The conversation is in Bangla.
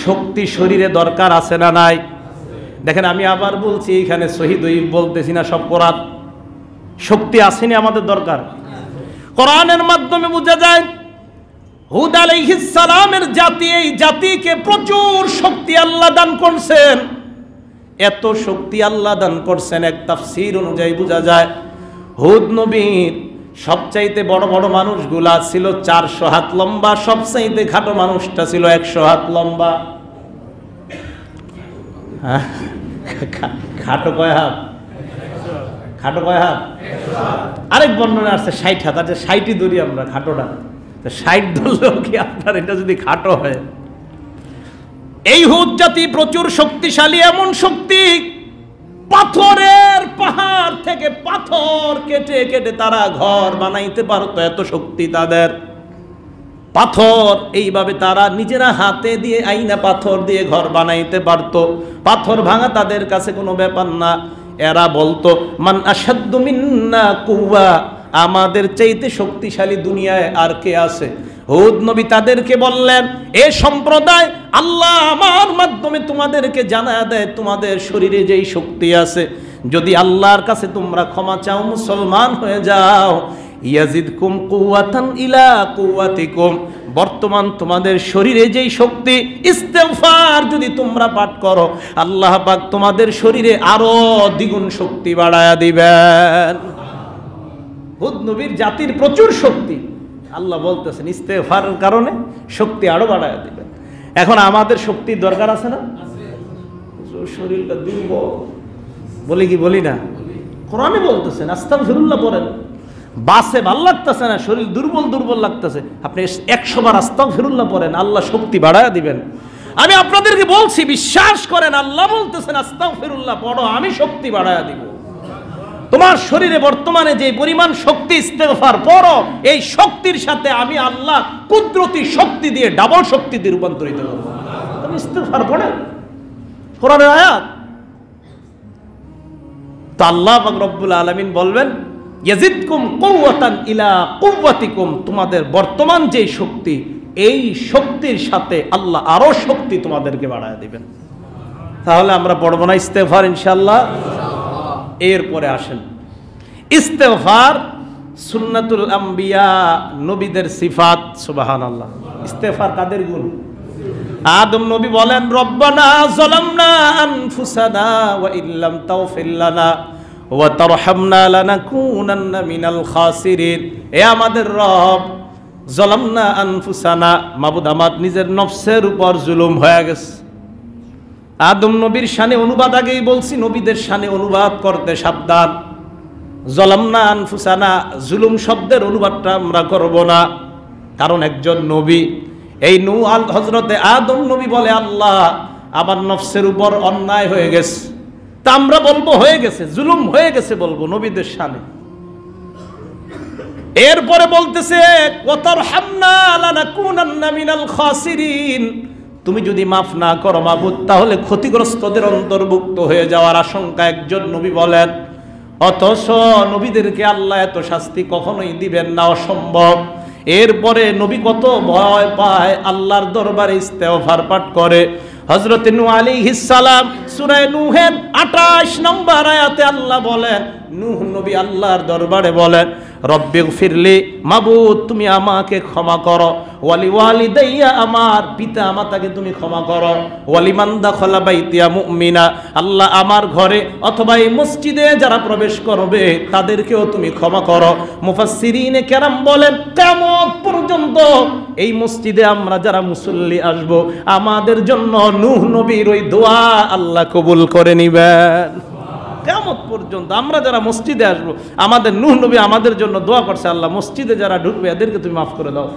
শক্তি শরীরে দরকার আছে না নাই? দেখেন আমি আবার বলছি, এখানে সহিহ দঈফ বলতেছি না, সব কোরআন। শক্তি আসেনি আমাদের দরকার। কোরআনের মাধ্যমে বোঝা যায় হুদ আলাইহিস সালামের জাতি, এই জাতিকে প্রচুর শক্তি আল্লাহ দান করছেন। এত শক্তি আল্লাহ দান করছেন, এক তাফসীর অনুযায়ী বোঝা যায় হুদ নবীর সবচাইতে বড় বড় মানুষগুলা ছিল 400 হাত লম্বা, সবচাইতে খাটো মানুষটা ছিল 100 হাত লম্বা। খাটো কয় হাত? খাটো কয় হাত? আরেক বর্ণনা আছে 60 হাত। আচ্ছা 60ই ধরি আমরা, খাটোটা 60 ধরলেও কি আপনার এটা যদি খাটো হয়? এই হুদ জাতি প্রচুর শক্তিশালী, এমন শক্তি পাথরের পাহাড় থেকে পাথর কেটে কেটে তারা ঘর বানাইতে পারতো, এত শক্তি তাদের। পাথর এইভাবে তারা নিজেরা হাতে দিয়ে আইনা পাথর দিয়ে ঘর বানাইতে পারতো। পাথর ভাঙা তাদের কাছে কোনো ব্যাপার না। এরা বলতো মান আশাদ্দু মিন্না কুওয়া, আমাদের চাইতে শক্তিশালী দুনিয়ায় আর কে আছে? হুদ নবী তাদেরকে বললেন, এ সম্প্রদায়, আল্লাহ আমার মাধ্যমে তোমাদেরকে জানায় দেয় তোমাদের শরীরে যেই শক্তি আছে, যদি আল্লাহর কাছে তোমরা ক্ষমা চাও, মুসলমান হয়ে যাও, ইয়াজিদকুম কুওয়াতান ইলা কুওয়াতিকুম, বর্তমান তোমাদের শরীরে যেই শক্তি, ইস্তেগফার যদি তোমরা পাঠ করো, আল্লাহ পাক তোমাদের শরীরে আরো দ্বিগুণ শক্তি বাড়ায়া দিবেন। হুদ নবীর জাতির প্রচুর শক্তি, আল্লাহ বলতেছেন ইস্তেগফারের কারণে শক্তি আরো বাড়ায়া দিবেন। এখন আমাদের শক্তির দরকার আছে না? শরীরটা দুর্বল বলি কি বলি না? কোরআনে বলতেছেন আস্তাগফিরুল্লাহ পড়েন, বাসে ভাল লাগতেছে না, শরীর দুর্বল দুর্বল লাগতেছে, আপনি 100 বার আস্তাগফিরুল্লাহ পড়েন, আল্লাহ শক্তি বাড়ায়া দিবেন। আমি আপনাদেরকে বলছি, বিশ্বাস করেন, আল্লাহ বলতেছেন আস্তাগফিরুল্লাহ পড়ো, আমি শক্তি বাড়ায়া দিব। তোমার শরীরে বর্তমানে যে পরিমাণ শক্তি, ইস্তেগফার পড়ো, এই শক্তির সাথে আমি আল্লাহ কুদরতি শক্তি দিয়ে ডাবল শক্তি দিয়ে রূপান্তরিত করব। তুমি ইস্তেগফার পড়েন, কোরআনের আয়াত। তো আল্লাহ পাক রব্বুল আলামিন বলবেন ইয়াজিদকুম কুওয়াতান ইলা কুওয়াতিকুম, তোমাদের বর্তমান যে শক্তি, এই শক্তির সাথে আল্লাহ আরো শক্তি তোমাদেরকে বাড়ায় দিবেন। তাহলে আমরা পড়ব না ইস্তেগফার ইনশাআল্লাহ? এরপরে আসেন, ইস্তেগফার সুন্নাতুল আম্বিয়া, নবীদের সিফাত। সুবহানাল্লাহ। ইস্তেগফার কাদের গুণ? আদম নবী বলেন রব্বানা যালামনা আনফুসানা ওয়া ইল্লাম তাগফির লানা ওয়া তারহামনা লানাকুনান্না মিনাল খাসিরিন। এ আমাদের রব, যালামনা আনফুসানা, মাবুদ আমার নিজের নফসের উপর জুলুম হয়ে গেছে। আদম নবীর শানে অনুবাদ আগেই বলছি, নবীদের শানে অনুবাদ করতে সাবধান। যালামনা আনফুসানা, জুলুম শব্দের অনুবাদটা আমরা করব না, কারণ একজন নবী, এই হযরতে আদম নবী বলে আল্লাহ আমার নফসের উপর অন্যায় হয়ে গেছে, তা আমরা বলবো হয়ে গেছে, জুলুম হয়ে গেছে বলবো নবীদের শানে। এরপরে বলতেছে ওয়াতারহামনা লানাকুনান্না মিনাল খাসিরিন, তুমি যদি মাফ না করো মাবুদ, তাহলে ক্ষতিগ্রস্তদের অন্তর্ভুক্ত হয়ে যাওয়ার আশঙ্কা একজন নবী বলেন। অথচ নবীদেরকে আল্লাহ এত শাস্তি কখনোই দিবেন না, অসম্ভব। এরপরে নবী কত ভয় পায়, আল্লাহর দরবারে ইস্তেগফার পাঠ করে। হযরত নূহ আলাইহিস সালাম সূরা নূহের 28 নম্বর আয়াতে আল্লাহ বলেন, নূহ নবী আল্লাহর দরবারে বলেন রব্বিগফিরলি, মাবুদ তুমি আমাকে ক্ষমা করো, ওয়ালি ওয়ালিদাইয়া, আমার পিতা মাতাকে তুমি ক্ষমা করো, ওয়ালিমান দাখালা বাইতিয়া মুমিনা, আল্লাহ আমার ঘরে অথবা এই মসজিদে যারা প্রবেশ করবে তাদেরকেও তুমি ক্ষমা করো। মুফাসসিরিনে কেরাম বলেন কিয়ামত পর্যন্ত এই মসজিদে আমরা যারা মুসল্লি আসব, আমাদের জন্য নূহ নবীর ওই দোয়া আল্লাহ কবুল করে নিবেন। কিয়ামত পর্যন্ত আমরা যারা মসজিদে আসবো, আমাদের নূহ নবী আমাদের জন্য দোয়া করছে, আল্লাহ মসজিদে যারা ঢুকবে এদেরকে তুমি মাফ করে দাও।